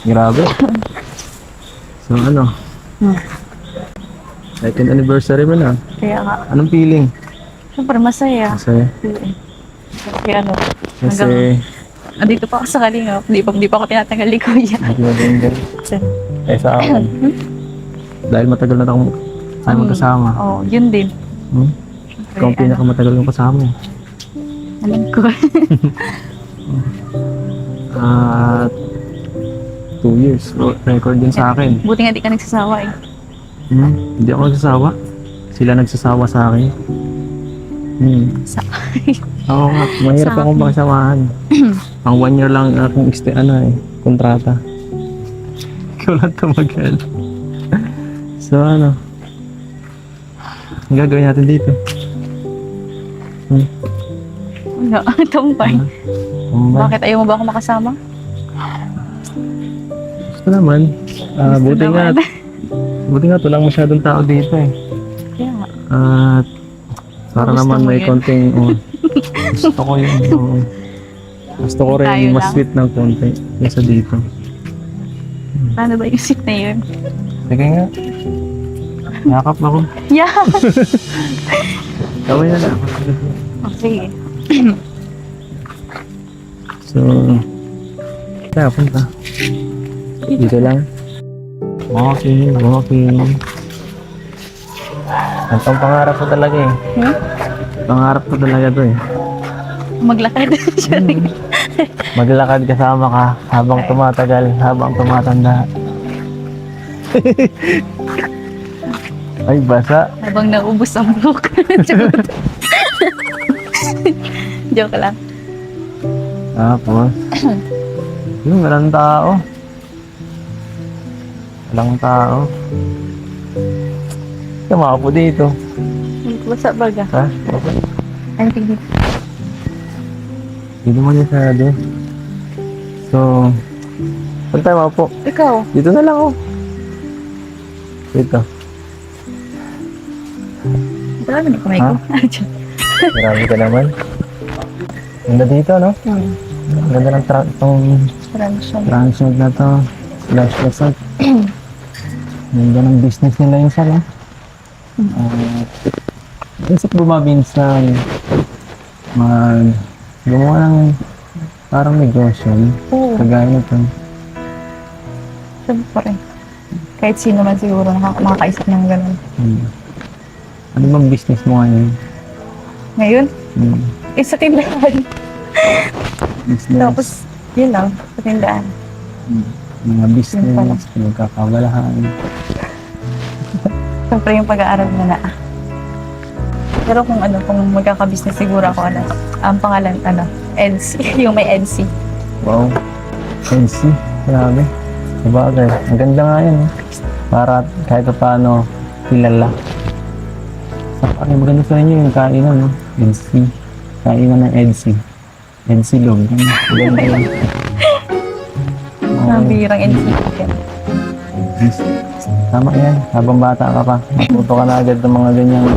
Grabe. So ano? Second anniversary mo na. Kaya nga. Anong feeling? Siyempre, masaya. Kasi, Kaya ano, kasi, andito pa ako sa Kalingap. Di pa ako tinatanggal ni Kuya. hindi mo din din. Eh sa akin. Dahil matagal na akong tayo magkasama. Oo, yun din. Ikaw ang pinakamatagal kong kasama. Alam ko. At 2 years. Record din sa akin. Buti nga di ka nagsasawa eh. Hindi ako nagsasawa. Sila nagsasawa sa akin. Oo nga, mahirap akong makisamahan. Ang 1 year lang akong kontrata. Ikaw lang tumagal. So ano? Ang gagawin natin dito? Wala, tumpay. Bakit ayaw mo ba ako makasama? Gusto naman. Gusto Buti nga, walang masyadong tao dito eh. Kaya nga. At para Gusto naman mo may yun? konting, gusto ko yun. Gusto ko rin Tayo mas lang. sweet ng konti kaysa dito. Paano ba yung seat na yun? Sige nga. Yakap ako. Yeah! Gawin na lang. Okay. So, kaya punta. Dito lang. Walking. Ang pangarap ko talaga eh. Pangarap ko talaga to eh. Maglakad. Maglakad kasama ka habang tumatagal, habang tumatanda. Ay, basa. Habang naubos ang buhok. Joke lang. Tapos, walang tao. Walang tao. Kama po dito. Basta baga. Ha? Ay, tigil. Hindi naman yung sarado. So, saan tayo maupo? Ikaw. Dito na lang oh. Dito. Marami na kamay ko. Marami ka naman. Ganda dito, no? Ganda ng transmit na to. Flash resort. Ganda ng business nila yung sala. Isip ko ba minsan gumawa ng parang negosyo Oo. kagaya nito. Siyempre. Kahit sino man siguro makakaisip ng ganun. Ano bang business mo ngayon? Ngayon, sa tindahan. Business, Tapos, yun lang, sa tindahan. mga Yun business, pala. pinagkakabalahan. Siyempre yung pag-aaral mo na. Pero kung magkaka-business siguro ako, ang pangalan, EDC, yung may EDC. Wow. Fancy. Grabe. Sabagay. Ang ganda nga yan. Para kahit pa paano kilala. Ano maganda sa inyo yung kainan, no? EDC. Kainan ng EDC. EDC log. Ganda yan. Nabirang EDC. Tama yan. Habang bata ka pa. Matuto ka na agad ng mga ganyang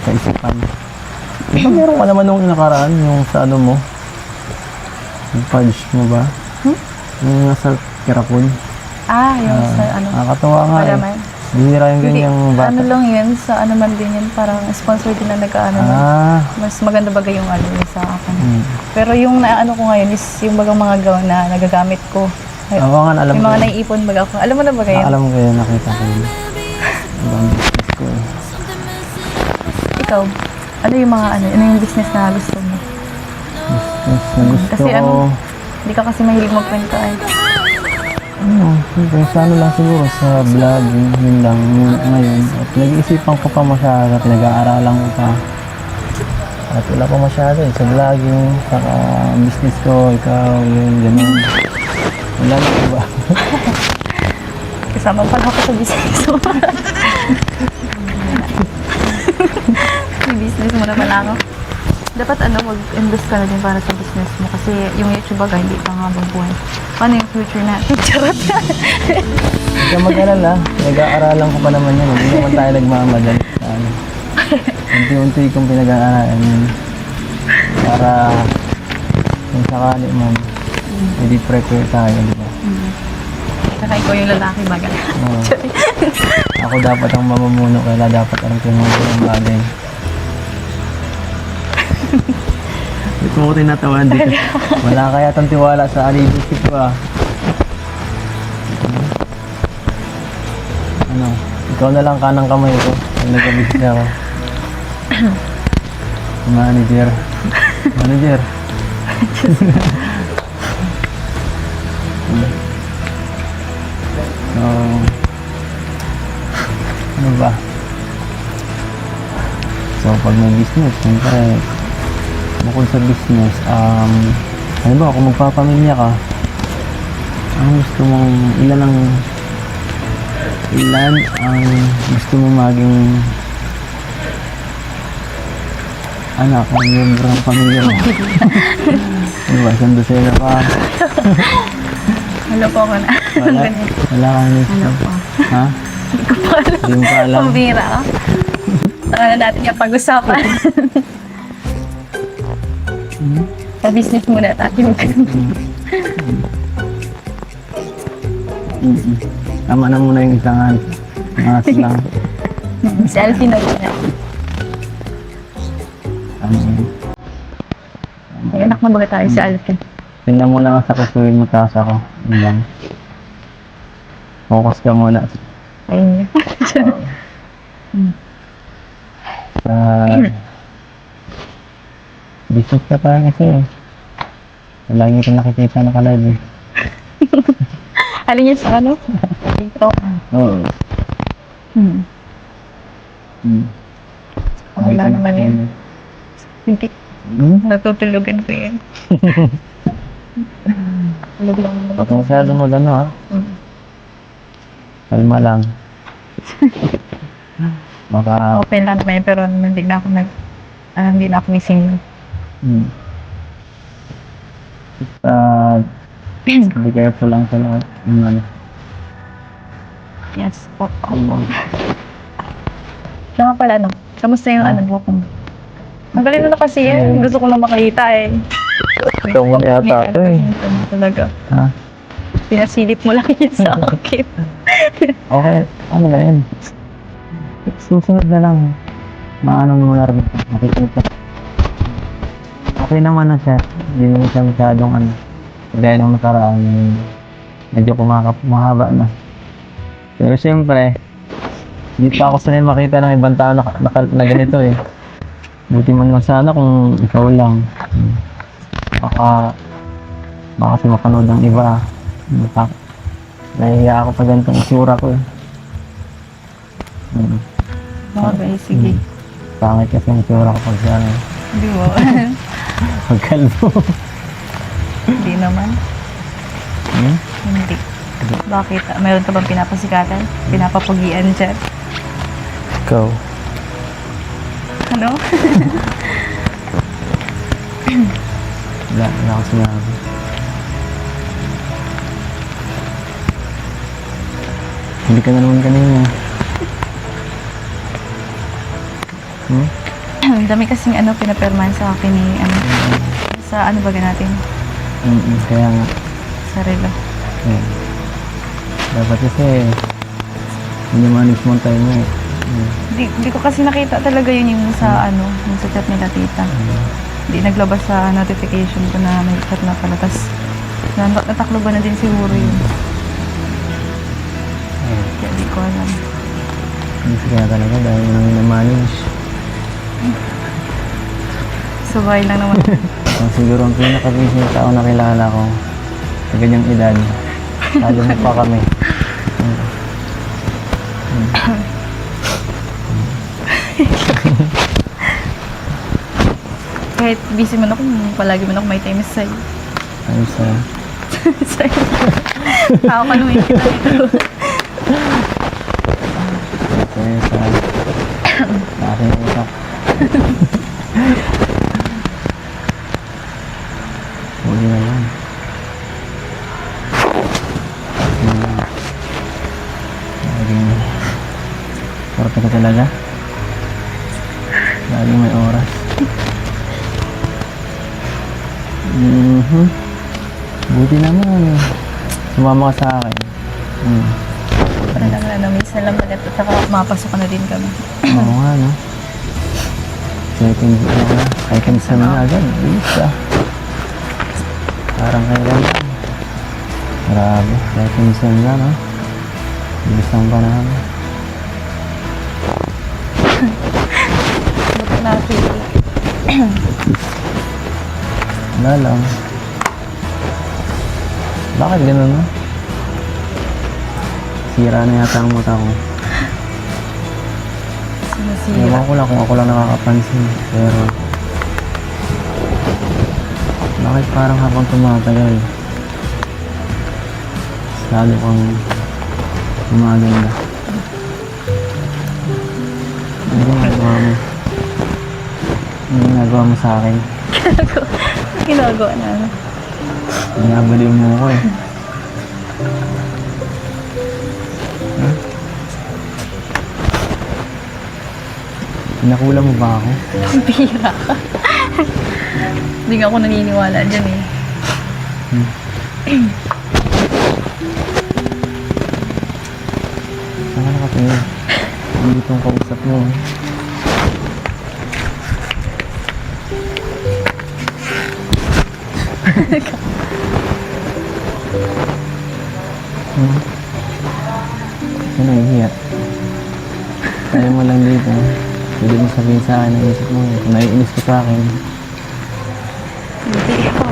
kaisipan. Diba meron ka naman nung nakaraan yung sa mo? Yung fudge mo ba? Yung nasa Kirapon. Yung sa Nakakatawa nga eh. Palaman. Bihira yung ganyang bata. Ano lang yun, sa man din yun, parang sponsor din na mas maganda bagay yung yung sa akin. Pero yung naano ko ngayon is yung bagang mga gown na nagagamit ko. Oo nga, alam Yung ko. mga naiipon baga ko. Alam mo na ba kayo? Alam ko yun, nakita ko yun. Ibang business ko eh. Ikaw, ano yung mga ano yung business na gusto mo? Business na gusto Kasi ko. Hindi ka kasi mahilig magkwento ay. Siyempre, sa ano lang siguro, sa vlogging, yun lang ngayon. At nag-iisipan ko pa masyado at nag-aaralan ko pa. At wala pa masyado eh, sa vlogging, saka business ko, ikaw, yun, gano'n. Wala na ba? Kasama pala ako sa business mo. May business mo na pala ako. Dapat mag-invest ka na din para sa business mo kasi yung YouTube baga hindi pa nga buhay. Paano yung future natin? Charot! Huwag ka mag-alala, nag-aaralan ko pa naman yun. Hindi naman tayo nagmamadali sa ano. Unti-unti kong pinag-aaralan yun. Para kung sakali man, Hindi prepare tayo, di ba? Saka ikaw yung lalaki baga. Oo. Ako dapat ang mamumuno, kaya dapat alam ko yung mga ganung bagay. Ito mo tinatawan dito. Wala kaya tang tiwala sa leadership ko ah. Ano? Ikaw na lang kanang kamay ko. Pag nagkabisita ako. Manager. Manager. So, ano ba? So, pag may business, siyempre, bukod sa business, ano ba, kung magpapamilya ka, ang gusto mong, ilan ang gusto mong maging anak o miyembro ng pamilya mo? Ano ba, saan doon sa'yo na pa? Wala po ako na. Wala kang next Wala po. Ha? Hindi ko pa alam. Hindi mo pa alam? Pambira ka. Saka na natin yung pag-usapan. Sa business muna tayo. Tama na muna yung isang angas lang. Selfie na muna. Tama yun. May anak na ba tayo sa Alvin? Tingnan mo lang sa kusuhin mo, taas ako. Yun lang. Focus ka muna Ayun. sa business ka parang kasi eh. Lagi ko nakikita nakalive eh. Ano niya sa ano? Dito. Oo. Wala naman yun. Hindi. Natutulugan ko yun. Tulog lang naman. Pag masyado mo lang ha. Kalma lang. Maka... Open lang naman pero hindi na ako hindi na ako missing. Be careful lang sa lahat. Ano. Yes po. Saka pala no, kamusta yung ano mo kung magaling na kasi yan. Gusto ko lang makita eh. Ikaw mo yata ito eh. Talaga. Ha? Pinasilip mo lang yun sa akin. Okay. Ano na yun? Susunod na lang. Maano mo na rin. Makikita. Okay naman na siya. Hindi naman siya masyadong ano. Dahil nung nakaraan, medyo mahaba na. Pero siyempre, hindi pa ako sanay makita ng ibang tao na ganito eh. Buti man lang sana kung ikaw lang. Baka kasi mapanood ng iba. Nahihiya ako pa ganitong isura ko eh. Okay, sige. Pangit kasi ang isura ko pag siya. Hindi mo. Pag kalbo. Hindi naman. Hindi. Bakit? Mayroon ka bang pinapasikatan? Pinapapugian dyan? Ikaw. Ano? Wala ako sinabi. Hindi ka na naman kanina. Ang dami kasing pinapirman sa akin ni sa ano ba natin? Kaya nga. Sa relo. Dapat kasi minimanage mo ang time mo eh. Hindi ko kasi nakita talaga yun yung sa yung sa chat nila tita. Hindi naglabas sa notification ko na may chat na pala. Tapos natakloban na din siguro yun. Kaya di ko alam. Hindi kaya talaga dahil nang minimanage. Sabay lang naman. Siguro ang pinaka-busy na tao na kilala ko sa ganyang edad. Lalo mo pa kami. Kahit busy man ako, palagi man ako may time sa'yo. Ayos sa'yo. Sa'yo. Nakakaluhin kita dito. Sa'yo sa aking utak. Huli na lang. Laging sorte ka talaga. Laging may oras. Buti naman. Sumama ka sa akin. Para lang na, minsan lang magat at saka mapasok na din kami. Oo nga, no? Second sem na agad. Bilis ah. Parang kailan lang. Grabe. Second sem na, no? Bilis ang panahon. Buti na pretty. Wala lang. Bakit ganun, no? Sira na yata ang mata ko. Sinasira. Ewan ko lang kung ako lang nakakapansin. Pero bakit parang habang tumatagal lalo kang gumaganda? Ano ginagawa mo? Ano ginagawa mo sa akin? Ginagawa na. Binabaliw mo ako eh. Huh? Pinakula mo ba ako? Bira ka. Hindi nga ako naniniwala dyan eh. Saan ka nakatingin? Hindi itong kausap mo. Ano nahihiya? Tayo mo lang dito. Pwede mo sabihin sa akin ang isip mo. Kung naiinis ka sa akin. Hindi ako.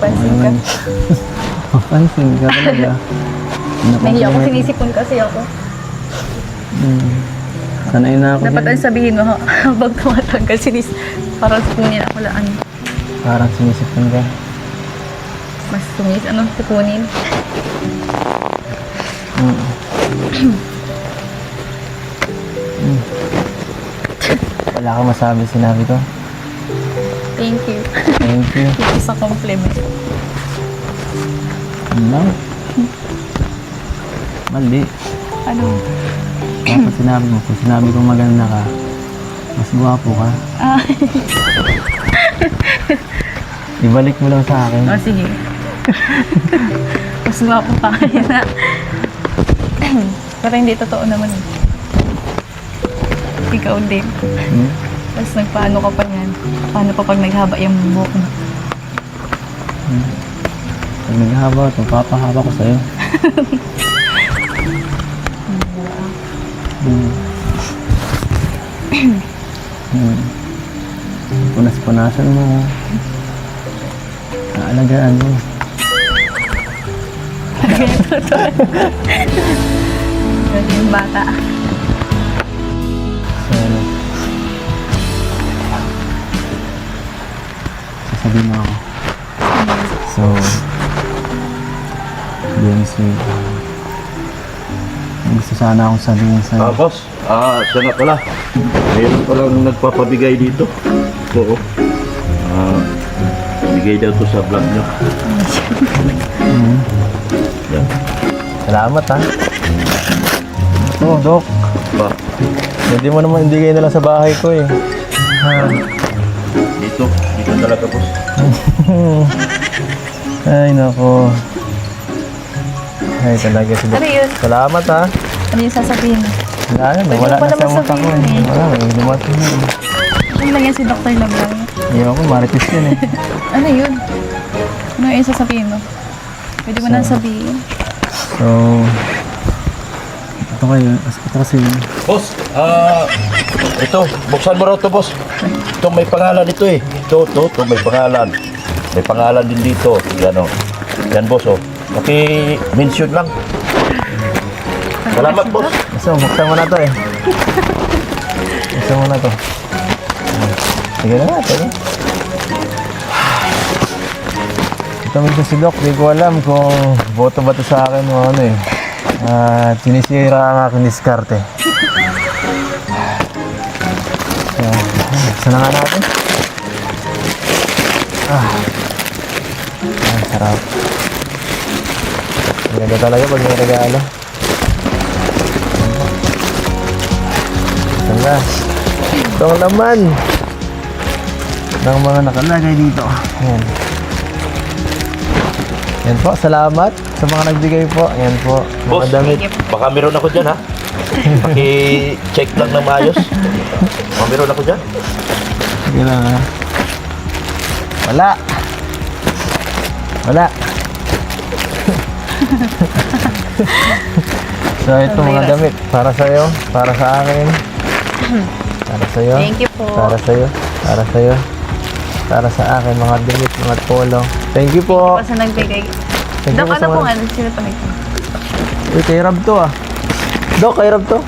Pansin ka. Pansin ka talaga. Nahiya ako, sinisipon kasi ako. Sanay na ako Dapat dyan. ang sabihin mo, habang tumatanggal sinis, parang sipunin ako laan. Parang sinisipin ka. Mas sumis, ano, sipunin. Wala ka masabi sinabi ko. Thank you. Thank you. Yung isang compliment. No. Mali. Ano? Dapat sinabi mo. Kung sinabi kong maganda ka, mas guwapo ka. Ah, Ibalik mo lang sa akin. oh, sige. Mas gwapo pa kaya na. Pero hindi totoo naman eh. Ikaw din. Tapos nagpaano ka pa yan? Paano pa pag naghaba yung buhok mo? Pag naghaba ito, papahaba ko sa'yo. Punas-punasan mo. Naalagaan mo. Yung bata. So, ano? Sasabihin mo ako. So, Benzi, gusto sana akong sabihin sa'yo. Boss, siya nga pala. Mayroon palang nagpapabigay dito. Oo. Bigay daw to sa vlog nyo. Yan. Salamat ha. Oo, Dok. Ba, Pwede mo naman indigay na lang sa bahay ko eh. dito talaga boss. Ay, nako. Ay, talaga si Dok. Ano yun? Salamat ha. Ano yung sasabihin mo? Wala na, Pwede wala mo pa na sa naman utak ko eh. sabihin eh. Wala, may dumating na eh. Ano lang yan si Dr. Lablang? Ayaw ko, marites yun eh. Ano yun? Ano yung sasabihin mo? Pwede mo na sabihin. So, ito kayo, ito kasi, Boss, ito, buksan mo raw to boss. Ito may pangalan ito eh. Ito, may pangalan. May pangalan din dito. Yan o. Yan boss oh. Paki-mention lang. Salamat boss. so, buksan mo na to eh. Buksan mo na to. Sige na natin eh. Ito mismo si Doc, di ko alam kung boto ba to sa akin o ano eh. Sinisira ang aking diskarte. So, buksan na nga natin. Sarap. Maganda talaga pag may regalo. Tanga. Ito ang laman ng mga nakalagay dito. Ayan. Yan po, salamat sa mga nagbigay po. Yan po, Boss, mga damit. baka meron ako dyan ha. Paki-check lang ng maayos. Baka meron ako dyan. Sige lang ha. Wala. Wala. So ito mga damit para sa'yo, para sa akin, para sa'yo, Thank you po. para sa'yo, para sa'yo, para sa akin mga damit, mga polo. Thank you po. Kasi nagbigay. Thank you Dok, po sa ano pong mga... ano? Sino pa nagpapalaki? Uy, kay Rab to ah. Dok, kay Rab to.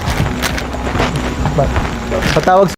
Patawag